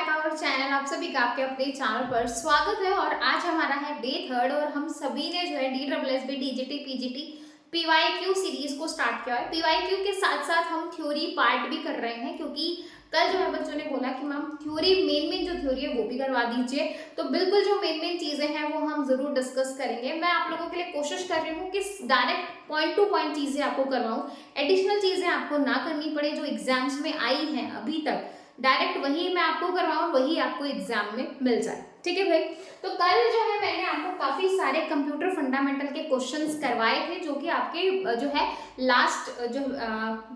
Back our channel. आप सभी का आपके अपने चैनल पर स्वागत है। और आज हमारा है डे 3 और हम सभी ने जो है DSSB DGT PGT PYQ series को स्टार्ट किया है। PYQ के साथ साथ हम थ्योरी पार्ट भी कर रहे हैं, क्योंकि कल जो है बच्चों ने बोला कि मैम थ्योरी मेन जो थ्योरी है वो भी करवा दीजिए। तो बिल्कुल जो मेन चीजें हैं वो हम जरूर डिस्कस करेंगे। मैं आप लोगों के लिए कोशिश कर रही हूँ कि डायरेक्ट पॉइंट टू पॉइंट चीजें आपको करवाऊँ, एडिशनल चीजें आपको ना करनी पड़े जो एग्जाम्स में आई हैं अभी तक, डायरेक्ट वही मैं आपको करवाऊँ, वही आपको एग्जाम में मिल जाए। ठीक है भाई। तो कल जो है मैंने आपको काफी सारे कंप्यूटर फंडामेंटल के क्वेश्चंस करवाए थे, जो कि आपके जो है लास्ट जो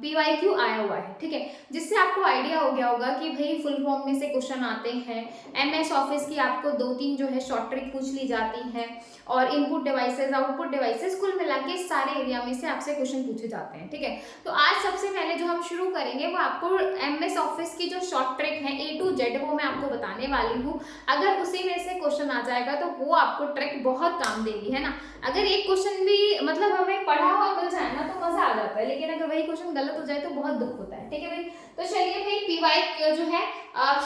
PYQ आया हुआ है। ठीक है, जिससे आपको आइडिया हो गया होगा कि भाई फुल फॉर्म में से क्वेश्चन आते हैं, MS ऑफिस की आपको 2-3 जो है शॉर्ट ट्रिक पूछ ली जाती हैं, और इनपुट डिवाइसेस आउटपुट डिवाइसेस कुल मिला के सारे एरिया में से आपसे क्वेश्चन पूछे जाते हैं। ठीक है, तो आज सबसे पहले जो हम शुरू करेंगे वो आपको MS ऑफिस की जो शॉर्ट ट्रिक है A to Z वो मैं आपको बताने वाली हूँ। अगर उसी में से क्वेश्चन आ जाएगा तो वो आपको ट्रिक बहुत काम देगी, है ना। अगर एक क्वेश्चन भी मतलब हमें पढ़ा हुआ मिल जाए ना तो मजा आ जाता है, लेकिन अगर वही क्वेश्चन गलत हो जाए तो बहुत दुख होता है। ठीक है भाई, तो चलिए भाई PY जो है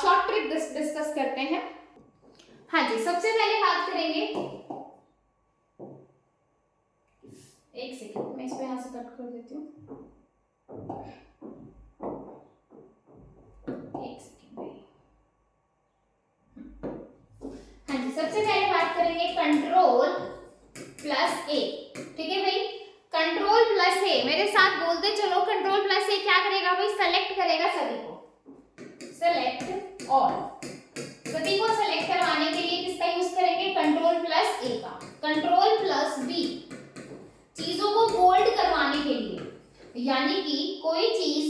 शॉर्ट ट्रिक डिस्कस करते हैं। हाँ जी, सबसे पहले बात करेंगे, एक सेकंड मैं इसको यहाँ से कट कर देती हूँ। एक सेकंड भाई। हाँ जी, सबसे पहले बात करेंगे कंट्रोल प्लस A। ठीक है भाई, कंट्रोल प्लस A मेरे साथ बोलते चलो। कंट्रोल प्लस A क्या करेगा भाई, सेलेक्ट करेगा सभी को, सेलेक्ट ऑल। सभी को सेलेक्ट करवाने के लिए किसका यूज करेंगे, कंट्रोल प्लस A का। कंट्रोल प्लस B चीजों को बोल्ड करवाने के लिए, यानी कि कोई चीज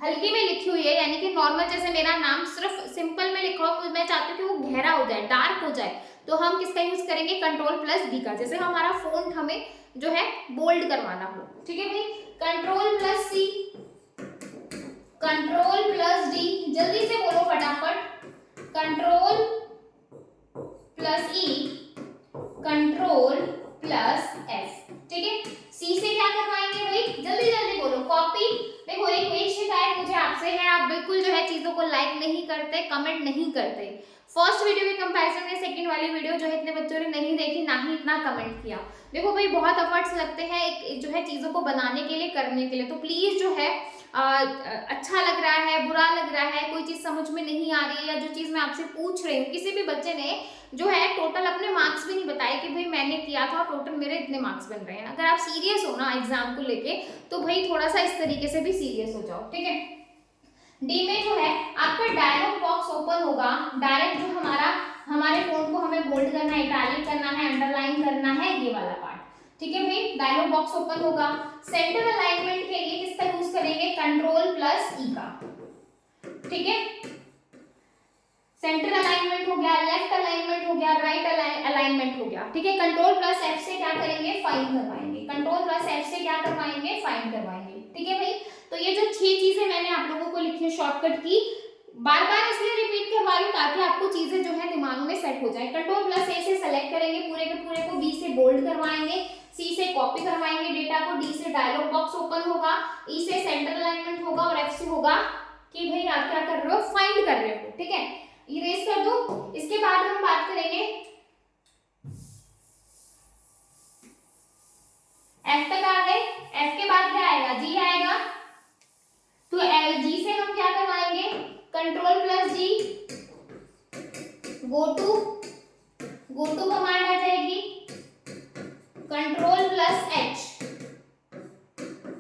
हल्के में लिखी हुई है, यानी कि नॉर्मल जैसे मेरा नाम सिर्फ सिंपल में लिखा हो, मैं चाहती हूँ कि वो गहरा हो जाए, डार्क हो जाए, तो हम किसका यूज करेंगे, कंट्रोल प्लस B का। जैसे हमारा फोंट हमें जो है बोल्ड करवाना हो। ठीक है भाई, control plus C, control plus D, जल्दी से बोलो फटाफट, control plus E, control plus F। ठीक है, C से क्या करवाएंगे भाई, जल्दी जल्दी बोलो, कॉपी। देखो एक शिकायत मुझे आपसे है, आप बिल्कुल जो है चीजों को लाइक नहीं करते, कमेंट नहीं करते। फर्स्ट वीडियो के कंपैरिजन में सेकंड वाली वीडियो जो है इतने बच्चों ने नहीं देखी, ना ही इतना कमेंट किया। देखो भाई बहुत एफर्ट्स लगते हैं एक जो है चीजों को बनाने के लिए, करने के लिए, तो प्लीज जो है अच्छा लग रहा है, बुरा लग रहा है, कोई चीज समझ में नहीं आ रही है, या जो चीज मैं आपसे पूछ रही हूँ, किसी भी बच्चे ने जो है टोटल अपने मार्क्स भी नहीं बताए कि भाई मैंने किया था टोटल मेरे इतने मार्क्स बन रहे हैं। अगर आप सीरियस हो ना एग्जाम को लेके तो भाई थोड़ा सा इस तरीके से भी सीरियस हो जाओ। ठीक है, डी में जो है आपका डायलॉग बॉक्स ओपन होगा। डायरेक्ट जो हमारे फोन को हमें बोल्ड करना है, इटैलिक करना है, अंडरलाइन करना है, ये वाला पार्ट। ठीक है भाई, डायलॉग बॉक्स ओपन होगा। सेंटर अलाइनमेंट के लिए किसका यूज करेंगे, कंट्रोल प्लस E का। ठीक है, सेंटर अलाइनमेंट हो गया, लेफ्ट अलाइनमेंट हो गया, राइट अलाइनमेंट हो गया। ठीक है, कंट्रोल प्लस F से क्या करेंगे, फाइंड करवाएंगे। कंट्रोल प्लस F से क्या करवाएंगे, फाइंड करवाएंगे। ठीक है भाई, तो ये जो 6 चीजें मैंने आप लोगों को लिखी है शॉर्टकट की, बार बार इसलिए रिपीट करवा रही हूँ ताकि आपको चीजें जो है दिमाग में सेट हो जाए। कंट्रोल प्लस A से सेलेक्ट करेंगे पूरे के पूरे को, B से बोल्ड करवाएंगे, C से कॉपी करवाएंगे डेटा को, D से डायलॉग बॉक्स ओपन होगा, E से सेंटर अलाइनमेंट होगा, और F से होगा कि भाई आप क्या कर रहे हो, फाइंड कर रहे हो। ठीक है, इरेज कर दो। इसके बाद हम बात करेंगे F तक आ गए। F के बाद क्या आएगा, G आएगा। तो G से हम क्या करवाएंगे, control plus G, go to command आ जाएगी, control plus H,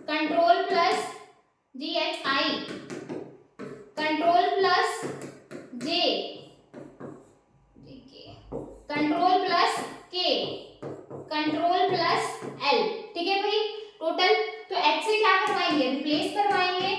control plus GHI, control plus J, control plus K, control plus L। ठीक है भाई, टोटल तो H से क्या करवाएंगे, रिप्लेस करवाएंगे,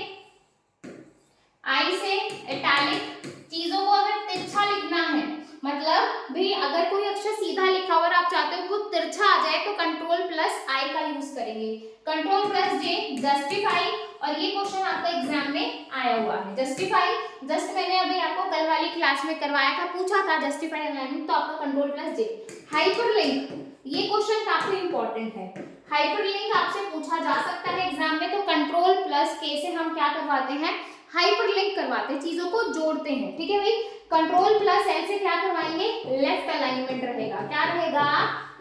I से इटैलिक। चीजों को अगर तिरछा लिखना है, मतलब भी अगर कोई अक्षर सीधा लिखा हुआ और आप चाहते हो कि वो तिरछा आ जाए तो कंट्रोल प्लस I का यूज करेंगे। कंट्रोल प्लस J, जस्टिफाई, और ये क्वेश्चन आपका एग्जाम में आया हुआ है। जस्टिफाई जस्ट मैंने अभी आपको कल वाली क्लास में करवाया था, पूछा था जस्टिफाई अलाइनमेंट, तो आपका कंट्रोल प्लस J। हाइपरलिंक, ये क्वेश्चन काफी इंपॉर्टेंट है, हाइपरलिंक आपसे पूछा जा सकता है एग्जाम में, तो कंट्रोल प्लस K से हम क्या करवाते हैं, हाइपरलिंक करवाते हैं, चीजों को जोड़ते हैं, ठीक है भाई। कंट्रोल प्लस एल से क्या करवाएंगे, लेफ्ट अलाइनमेंट रहेगा, क्या रहेगा,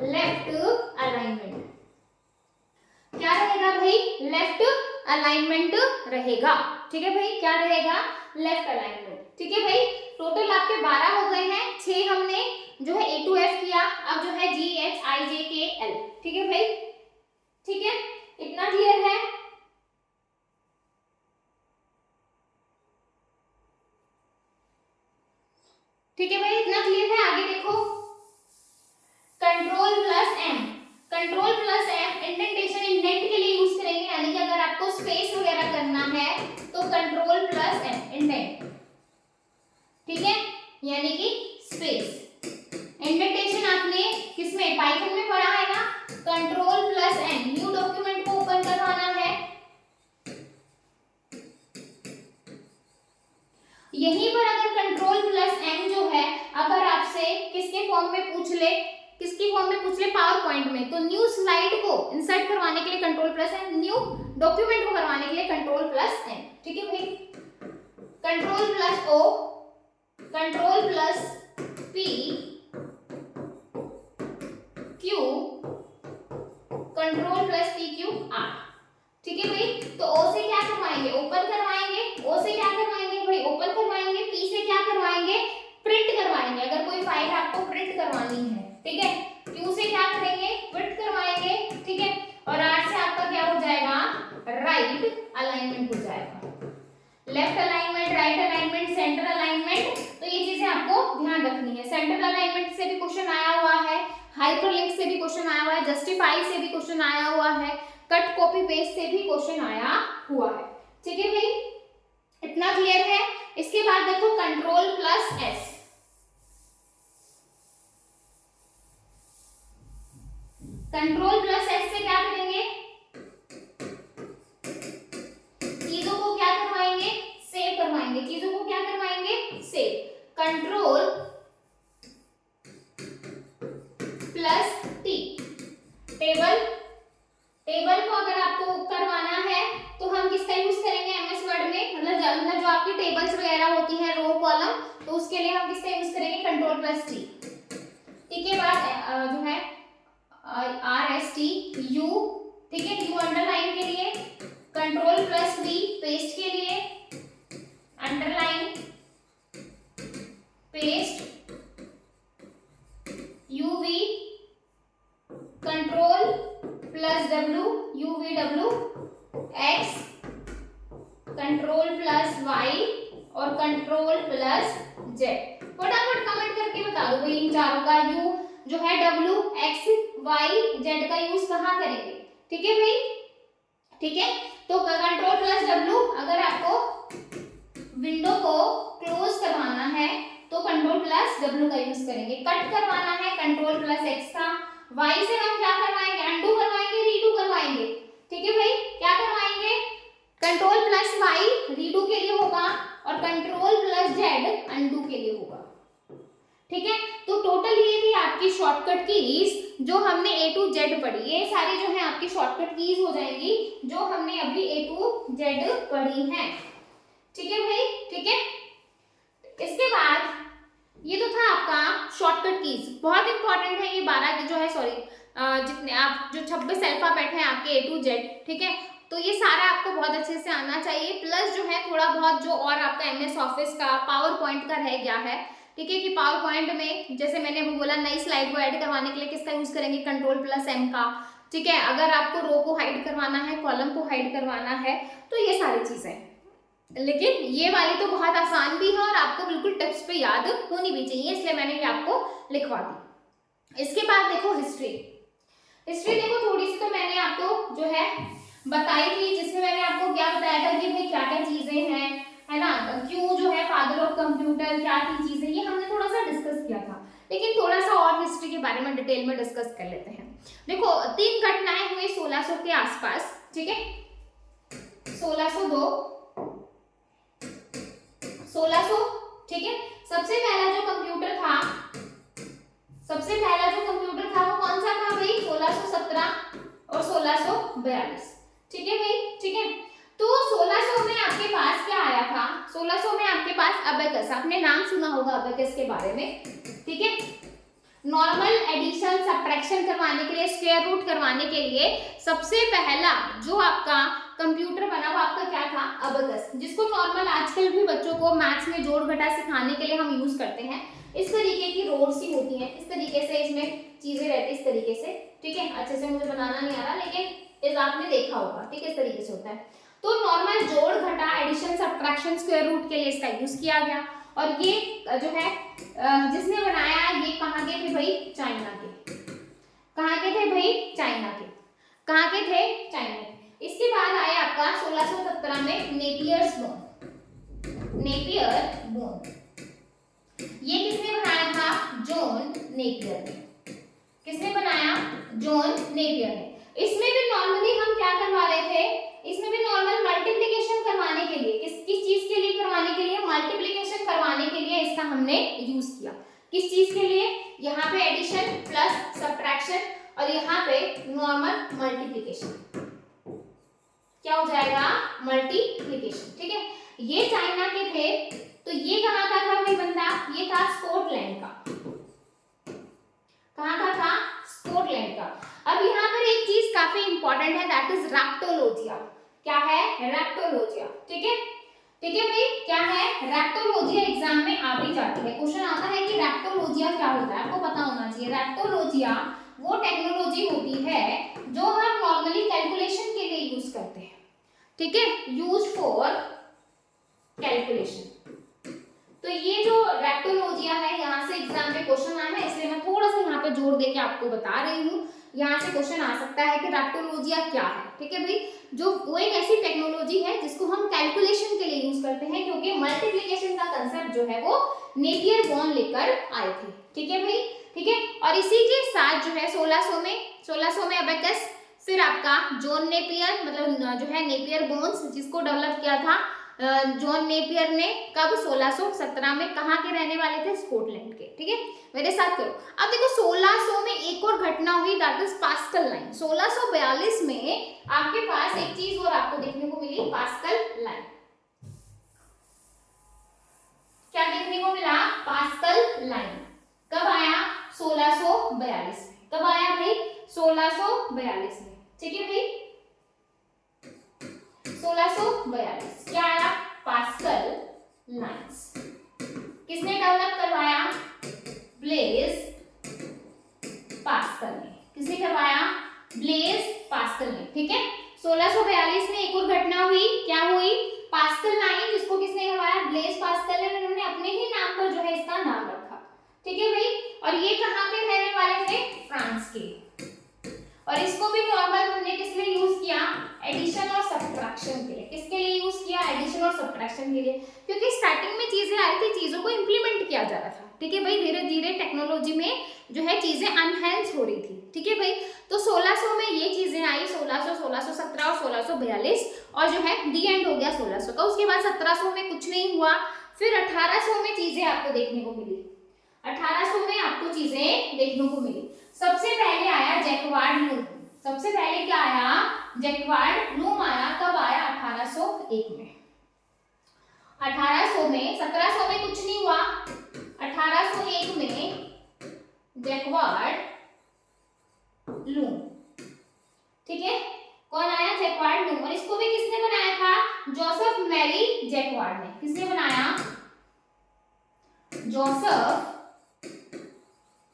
लेफ्ट अलाइनमेंट, क्या रहेगा भाई, लेफ्ट अलाइनमेंट रहेगा, ठीक है भाई, क्या रहेगा, लेफ्ट अलाइनमेंट, ठीक है भाई। टोटल आपके 12 हो गए हैं, 6 हमने जो है A to F किया, अब जो है G H I J K L, ठीक है भाई, ठीक है, इतना क्लियर है। ठीक है भाई, इतना क्लियर है। आगे देखो, control plus M, control plus M indentation, indent के लिए यूज करेंगे, यानी कि अगर आपको स्पेस वगैरह करना है तो कंट्रोल प्लस एम इंडेंट, ठीक है, यानी कि स्पेस। इंडेंटेशन आपने किसमें, पाइथन में पढ़ा है ना, control plus N, new document को ओपन करवाना है, यहीं पर अगर कंट्रोल प्लस एम जो है अगर आपसे किसके फॉर्म में पूछ ले, किसकी फॉर्म में पूछ ले, पावर पॉइंट में, तो न्यू स्लाइड को इंसर्ट करवाने के लिए control plus N, new document को करवाने के लिए कंट्रोल प्लस एन, ठीक है भाई। Control plus O, control plus P Q, control plus P Q R, ठीक है भाई। तो ओ से क्या करवाएंगे, ओपन करवाएंगे, ओ से क्या करवाएंगे भाई, ओपन करवाएंगे, पी से क्या करवाएंगे, प्रिंट करवाएंगे, अगर कोई फाइल आपको प्रिंट करवानी है, ठीक है। क्यू से क्या करेंगे, प्रिंट करवाएंगे, ठीक है। और आर से आपका क्या हो जाएगा, राइट अलाइनमेंट हो जाएगा, left alignment, right alignment, centre alignment, तो ये चीजें आपको ध्यान रखनी है। सेंटर अलाइनमेंट से भी क्वेश्चन आया हुआ है, हाइपरलिंक से भी क्वेश्चन आया हुआ है, जस्टिफाई से भी क्वेश्चन आया हुआ है, कट कॉपी पेस्ट से भी क्वेश्चन आया हुआ है, ठीक है भाई, इतना क्लियर है। इसके बाद देखो control plus S, control plus S से क्या करेंगे, चीजों को क्या करवाएंगे, सेव करवाएंगे, चीजों को क्या करवाएंगे, save. Control plus T, table, table को अगर आपको करवाना है तो हम किसका यूज करेंगे, एमएस वर्ड में, मतलब जो आपकी टेबल्स वगैरह होती है, रो कॉलम, तो उसके लिए हम किसका यूज करेंगे, कंट्रोल प्लस टी। ठीक है, बाद जो है आर एस टी यू, ठीक है, यू अंडरलाइन के लिए, कंट्रोल प्लस वी पेस्ट के लिए, underline paste, UV control plus W, UV W, X control plus Y और कंट्रोल प्लस जेड। फटाफट कमेंट करके बता दो भाई इन चारों का यू जो है डब्ल्यू एक्स वाई जेड का यूज कहाँ करेंगे, ठीक है भाई, ठीक है। तो कंट्रोल प्लस डब्ल्यू, अगर आपको विंडो को क्लोज करवाना है तो कंट्रोल प्लस डब्ल्यू का यूज करेंगे, कट करवाना है कंट्रोल प्लस एक्स का, वाई से हम क्या करवाएंगे, अंडू करवाएंगे, रीडू करवाएंगे, ठीक है भाई, क्या करवाएंगे, कंट्रोल प्लस वाई रीडू के लिए होगा और कंट्रोल प्लस जेड अंडू के लिए होगा, ठीक है। तो टोटल ये थी आपकी शॉर्टकट कीज जो हमने ए टू जेड पढ़ी, ये सारी जो है आपकी शॉर्टकट कीज हो जाएंगी जो हमने अभी ए टू जेड पढ़ी है, ठीक है भाई, ठीक है। इसके बाद ये तो था आपका शॉर्टकट कीज, बहुत इंपॉर्टेंट है ये 12 जो है, सॉरी जितने आप जो 26 अल्फाबेट हैं आपके ए टू जेड, ठीक है। तो ये सारा आपको बहुत अच्छे से आना चाहिए, प्लस जो है थोड़ा बहुत जो और आपका एमएस ऑफिस का पावर पॉइंट का रह गया है, ठीक है, कि पावर पॉइंट में जैसे मैंने अभी बोला नई स्लाइड को ऐड करवाने के लिए किसका यूज करेंगे, कंट्रोल प्लस एम का, ठीक है। अगर आपको रो को हाइड करवाना है, कॉलम को हाइड करवाना है, तो ये सारी चीजें, लेकिन ये वाली तो बहुत आसान भी है और आपको बिल्कुल टिप्स पे याद होनी भी चाहिए, इसलिए मैंने ये आपको लिखवा दी। इसके बाद देखो हिस्ट्री, हिस्ट्री देखो थोड़ी सी तो मैंने आपको जो है बताई थी, जिसमें मैंने आपको क्या बताया था कि भाई क्या क्या चीजें हैं, है ना, क्यों जो है फादर ऑफ कंप्यूटर, क्या थी चीजें, ये हमने थोड़ा सा डिस्कस किया था, लेकिन थोड़ा सा और हिस्ट्री के बारे में डिटेल में डिस्कस कर लेते हैं। देखो 3 घटनाएं हुई 1600 के आसपास, ठीक है, 1602 1600, ठीक है। सबसे पहला जो कंप्यूटर था, सबसे पहला जो कंप्यूटर था वो कौन सा था भाई, 1617 और 1642, ठीक है भाई, ठीक है। तो 1600 में आपके पास क्या आया था, 1600 में आपके पास अबेकस, आपने नाम सुना होगा अबेकस के बारे में, ठीक है। नॉर्मल एडिशन सब्ट्रैक्शन करवाने के लिए, स्क्वायर रूट करवाने के लिए सबसे पहला जो आपका कंप्यूटर बना वो आपका क्या था, अबेकस, जिसको नॉर्मल आजकल भी बच्चों को मैथ्स में जोड़ घटा सिखाने के लिए हम यूज करते हैं। इस तरीके की रोड सी होती है, इस तरीके से इसमें चीजें रहती है, इस तरीके से, ठीक है। अच्छे से मुझे बनाना नहीं आ रहा, लेकिन इस आपने देखा होगा, ठीक है, इस तरीके से होता है। तो नॉर्मल जोड़ घटा एडिशन सब्ट्रैक्शन स्क्वायर रूट के लिए इसका यूज किया गया। और ये जो है जिसने बनाया, ये कहाँ के थे भाई, चाइना के। कहाँ के थे भाई, चाइना के। कहाँ के थे, चाइना के। इसके बाद आया आपका 1617 में नेपियर्स बोन। नेपियर बोन ये किसने बनाया था, जॉन नेपियर ने। किसने बनाया, जॉन नेपियर ने। इसमें भी नॉर्मली हम क्या करवा रहे थे, इसमें भी नॉर्मल मल्टीप्लिकेशन करवाने के लिए, किस चीज के लिए करवाने के लिए, मल्टीप्लिकेशन करवाने के लिए इसका हमने यूज किया। किस चीज के लिए, यहाँ पे एडिशन प्लस सब्ट्रैक्शन और यहाँ पे नॉर्मल मल्टीप्लिकेशन, क्या हो जाएगा, मल्टीप्लिकेशन, ठीक है। ये चाइना के थे, तो ये कहाँ का था भाई बंदा, ये था स्कॉटलैंड का। कहाँ का था, स्कॉटलैंड का। अब यहाँ पर एक चीज काफी इंपॉर्टेंट है, दैट इज रैप्टोलॉजिया। क्या है, रैप्टोलॉजिया, ठीक है, ठीक है भाई, क्या है, रैप्टोलॉजिया एग्जाम में आ भी जाती है। क्वेश्चन आता है कि रैप्टोलॉजिया क्या होता है, आपको पता होना चाहिए। रैप्टोलॉजिया वो टेक्नोलॉजी होती है जो हम नॉर्मली कैलकुलेशन के लिए यूज करते हैं, ठीक है, यूज फॉर कैलकुलेशन। तो ये जो रैप्टोलॉजिया है, यहाँ से एग्जाम में क्वेश्चन आया है, इसलिए मैं थोड़ा सा यहाँ पे जोर देके आपको बता रही हूँ। यहाँ से क्वेश्चन आ सकता है कि रैप्टोलॉजिया क्या है, ठीक है भाई। जो वो एक ऐसी टेक्नोलॉजी है जिसको हम कैलकुलेशन के लिए यूज करते हैं, क्योंकि मल्टीप्लिकेशन का कंसेप्ट जो है वो नेपियर बोन लेकर आए थे, ठीक है भाई, ठीक है। और इसी के साथ जो है 1600 में अबेकस, फिर आपका जॉन नेपियर, मतलब जो है नेपियर बोन्स, जिसको डेवलप किया था जॉन नेपियर ने, कब, 1617 में। कहाँ के रहने वाले थे, स्कॉटलैंड के, ठीक है। मेरे साथ करो। अब देखो 1600 में एक और घटना हुई, दैट इज पास्कल लाइन। 1642 में आपके पास एक चीज और आपको देखने को मिली, पास्कल लाइन। क्या देखने को मिला, पास्कल लाइन। कब आया, 1642 में। कब आया भाई, 1642 में, ठीक है भाई, 1642। क्या आया, पास्कल लाइन्स। किसने डेवलप करवाया, ब्लेज पास्कल ने। किसने करवाया, ब्लेज पास्कल ने, ठीक है। 1642 में एक और घटना हुई, क्या हुई, पास्कल लाइन, जिसको किसने करवाया, ब्लेज पास्कल ने। उन्होंने अपने ही नाम पर जो है इसका नाम रखा, ठीक है भाई। और ये कहाँ के रहने वाले थे, फ्रांस के। और इसको भी नॉर्मल हमने किस लिए यूज किया, एडिशन और सब्ट्रैक्शन के लिए। किसके लिए यूज किया, एडिशन और सब्ट्रैक्शन के लिए, क्योंकि स्टार्टिंग में चीजें आई थी, चीजों को इंप्लीमेंट किया जा रहा था, ठीक है भाई। धीरे धीरे टेक्नोलॉजी में जो है चीजें एनहांस हो रही थी, ठीक है भाई। तो 1600 में ये चीजें आई, 1600, 1617 और 1642, और जो है दी एंड हो गया 1600 का। उसके बाद 1700 में कुछ नहीं हुआ, फिर 1800 में चीजें आपको देखने को मिली। 1800 में आपको चीजें देखने को मिली। सबसे पहले आया जैकवार्ड लूम। सबसे पहले क्या आया, जैकवार्ड लूम आया। कब आया, 1801 में। 1800 में, 1700 में कुछ नहीं हुआ, 1801 में जैकवार्ड लूम, ठीक है। कौन आया, जैकवार्ड लूम। और इसको भी किसने बनाया था, जोसेफ मैरी जैकवार्ड ने। किसने बनाया, जोसेफ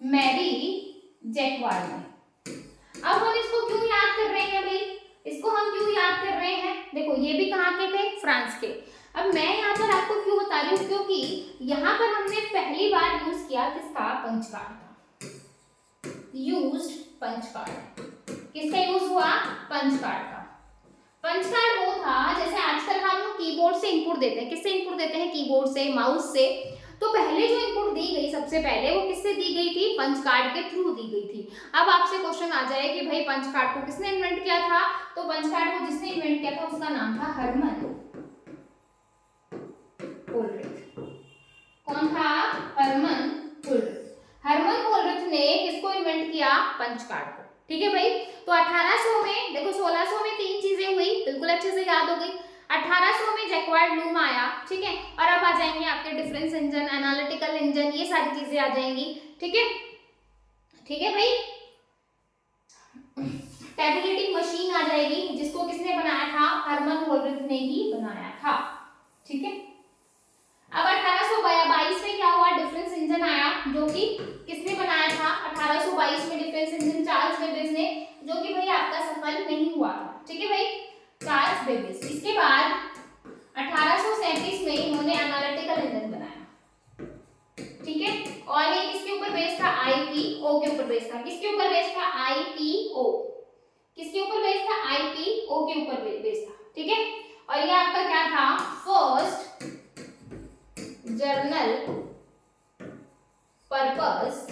मैरी जैकवार्ड ने। अब हम इसको क्यों याद कर रहे हैं भाई, इसको हम क्यों याद कर रहे हैं, देखो ये भी कहाँ के थे, फ्रांस के। अब मैं यहाँ पर आपको क्यों बता रही हूँ, क्योंकि यहाँ पर हमने पहली बार यूज किया किसका, पंच कार्ड का। यूज्ड पंच कार्ड, किसका यूज हुआ, पंच कार्ड का। पंच कार्ड वो था, जैसे आजकल हम कीबोर्ड से इनपुट देते हैं, किससे इनपुट देते हैं, कीबोर्ड से, माउस से। तो पहले जो इनपुट दी गई सबसे पहले, वो किससे दी गई थी, पंच कार्ड के थ्रू दी गई थी। अब आपसे क्वेश्चन आ जाए कि भाई पंच कार्ड को किसने इन्वेंट किया था, तो पंच कार्ड को जिसने इन्वेंट किया था उसका नाम था हरमन होल्ड्रिथ। कौन था, हरमन होल्ड्रिथ। हरमन होल्ड्रिथ ने किसको इन्वेंट किया, पंच कार्ड को, ठीक है भाई। तो 1800 में देखो, 1600 में तीन चीजें हुई, बिल्कुल अच्छे से याद हो गई। 1800 में जैकवार्ड लूम आया, ठीक है। और अब आ जाएंगे आपके डिफरेंस इंजन, एनालिटिकल इंजन, ये सारी चीजें आ जाएंगी, ठीक है। ठीक है भाई, टैबुलेटिंग मशीन आ जाएगी, जिसको किसने बनाया था, हरमन होल्ड्रिथ ने ही बनाया था, ठीक है। अब 1822 में क्या हुआ, डिफरेंस इंजन आया, जो कि किसने बनाया था, 1822 में डिफरेंस इंजन चार्ल्स बेबेज ने, जो कि भाई आपका सफल नहीं हुआ था, ठीक है भाई, चार्ल्स बेबेज। इसके बाद 1837 में इन्होंने एनालिटिकल इंजन बनाया, ठीक है। और ये किसके ऊपर बेस्ड था, आईपीओ के ऊपर बेस्ड था। किसके ऊपर बेस्ड था, आईपीओ। किसके ऊपर बेस्ड था, आईपीओ के ऊपर बेस्ड था, ठीक है। और ये आपका क्या था, फर्स्ट जर्नल पर्पस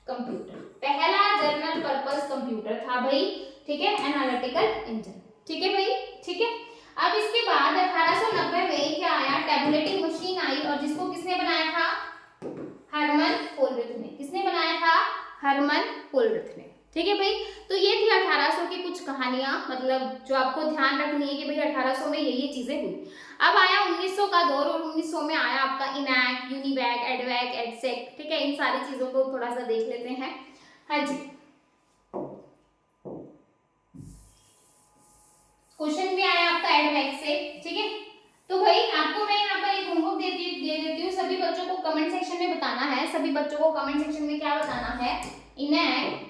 कंप्यूटर, पहला जर्नल पर्पस कंप्यूटर था भाई, ठीक है, एनालिटिकल इंजन, ठीक है भाई, ठीक है। अब इसके बाद 1890 में क्या आया, टैबुलेटिंग मशीन आई, और जिसको किसने बनाया था, हरमन होल्ड्रिथ ने। किसने बनाया था, हरमन होल्ड्रिथ ने, ठीक है भाई। तो ये थी 1800 की कुछ कहानियां, मतलब जो आपको ध्यान रखनी है कि भाई 1800 में ये चीजें हुई। अब आया 1900 का दौर, और 1900 में आया आपका इनैक, यूनिवैक, एडवैक, एडसेक, ठीक है। इन सारी चीजों को थोड़ा सा देख लेते हैं। हाँ जी, क्वेश्चन भी आया आपका एडवैक से, ठीक है। तो भाई आपको मैं यहाँ पर एक होमवर्क दे देती हूँ, सभी बच्चों को कमेंट सेक्शन में बताना है, सभी बच्चों को कमेंट सेक्शन में क्या बताना है, इनैक,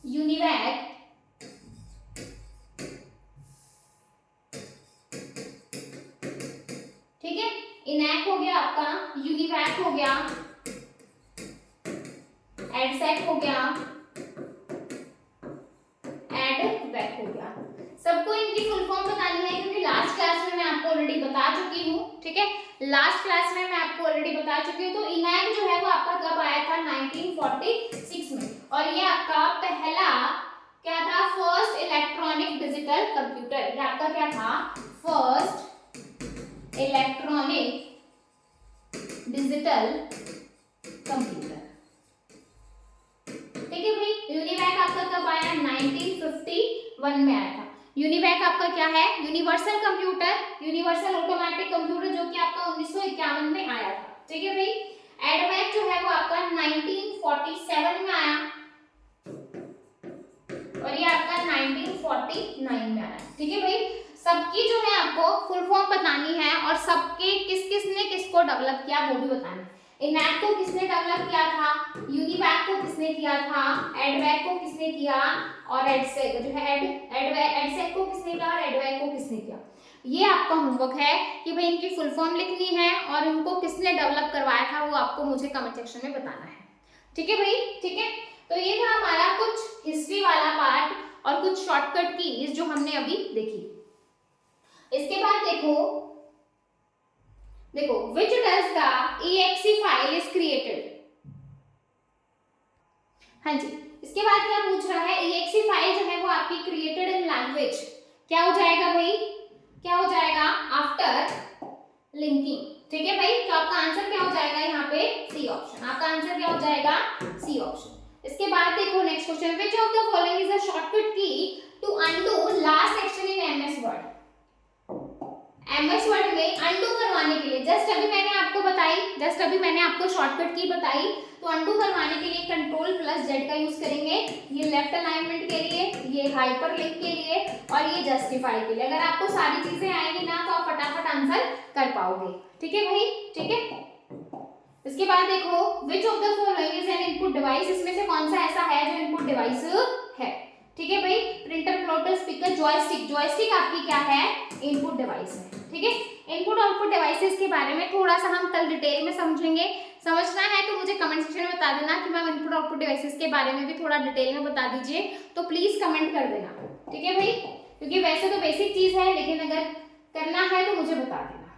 यूनिवैक, ठीक है। इनैक हो गया आपका, यूनिवैक हो गया, एडसेक हो गया, एडवैक हो गया। सबको इनकी फुल फॉर्म बतानी है, क्योंकि लास्ट क्लास में मैं आपको ऑलरेडी बता चुकी हूँ, ठीक है। लास्ट क्लास में मैं आपको ऑलरेडी बता चुकी हूँ। तो इनैक जो है वो आपका कब आया था, 1946 में, और ये आपका पहला क्या था, फर्स्ट इलेक्ट्रॉनिक डिजिटल कंप्यूटर। ये आपका क्या था, फर्स्ट इलेक्ट्रॉनिक डिजिटल कंप्यूटर, ठीक है भाई। यूनिवैक आपका कब आया, 1951 में आया था। यूनिवैक आपका क्या है, universal computer, universal automatic computer, जो कि आपका 1951 में आया था, ठीक है भाई। एडवैक जो है वो आपका 1947 में आया, और ये आपका 1949 में आया, ठीक है भाई। सबकी जो है आपको फुल फॉर्म बतानी है, और सबके किस किसने किसको डेवलप किया वो भी बताना है। इनैक को किसने डेवलप किया था, यूनिवैक को किसने किया था, एडवैक को किसने किया, और एडसेक जो है एडसेक को किसने किया, और एडवैक को किसने किया। ये आपका होमवर्क है कि भाई इनकी फुल फॉर्म लिखनी है, और इनको किसने डेवलप करवाया था वो आपको मुझे कमेंट सेक्शन में बताना है, ठीक है भाई, ठीक है। तो ये था हमारा कुछ हिस्ट्री वाला पार्ट, और कुछ शॉर्टकट कीज जो हमने अभी देखी। इसके बाद देखो which does the exe file is created। हाँ जी, इसके बाद क्या पूछ रहा है, exe फाइल जो है वो आपकी क्रिएटेड इन लैंग्वेज, क्या हो जाएगा भाई, क्या हो जाएगा, आफ्टर लिंकिंग, ठीक है भाई। तो आपका आंसर क्या हो जाएगा यहाँ पे, सी ऑप्शन। आपका आंसर क्या हो जाएगा, सी ऑप्शन। इसके बाद देखो next question, which of the following is a shortcut key to undo last action in MS Word. MS Word में अनडू करवाने के लिए जस्ट अभी मैंने आपको शॉर्टकट की बताई, तो अनडू करवाने के लिए कंट्रोल प्लस जेड का यूज करेंगे, ये लेफ्ट अलाइनमेंट के लिए, ये हाइपरलिंक के लिए, और ये जस्टिफाई के लिए। अगर आपको सारी चीजें आएंगी ना तो आप फटाफट आंसर कर पाओगे, ठीक है भाई, ठीक है। इसके बाद देखो which of the following is an input device, इसमें से कौन सा ऐसा है जो इनपुट डिवाइस है, ठीक है भाई। Printer, plotter, speaker, joystick, joystick आपकी क्या है, इनपुट डिवाइस है, ठीक है। इनपुट आउटपुट डिवाइसेस के बारे में थोड़ा सा हम कल डिटेल में समझेंगे। समझना है तो मुझे कमेंट सेक्शन में बता देना कि मैम इनपुट आउटपुट डिवाइसेस के बारे में भी थोड़ा डिटेल में बता दीजिए, तो प्लीज कमेंट कर देना, ठीक है भाई, क्योंकि वैसे तो बेसिक चीज है, लेकिन अगर करना है तो मुझे बता देना।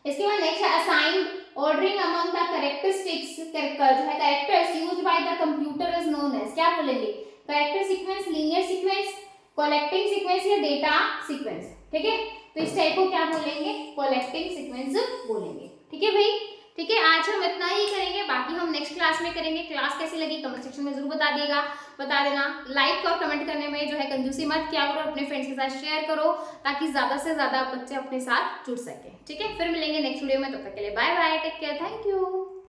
इसके बाद नेक्स्ट है assign ordering among the characteristics, जो है characters used by the computer is known as, क्या बोलेंगे, character sequence, linear sequence, collecting sequence, या डेटा सीक्वेंस, ठीक है। तो इस टाइप को क्या बोलेंगे, कलेक्टिंग सीक्वेंस बोलेंगे, ठीक है भाई, ठीक है। ठीक है, आज हम इतना ही करेंगे, बाकी हम नेक्स्ट क्लास में करेंगे। क्लास कैसी लगी कमेंट सेक्शन में जरूर बता देना। लाइक और कमेंट करने में जो है कंजूसी मत किया करो, अपने फ्रेंड्स के साथ शेयर करो ताकि ज्यादा से ज्यादा बच्चे अपने साथ जुड़ सके। ठीक है, फिर मिलेंगे नेक्स्ट वीडियो में, तब तक के लिए bye bye, take care, thank you.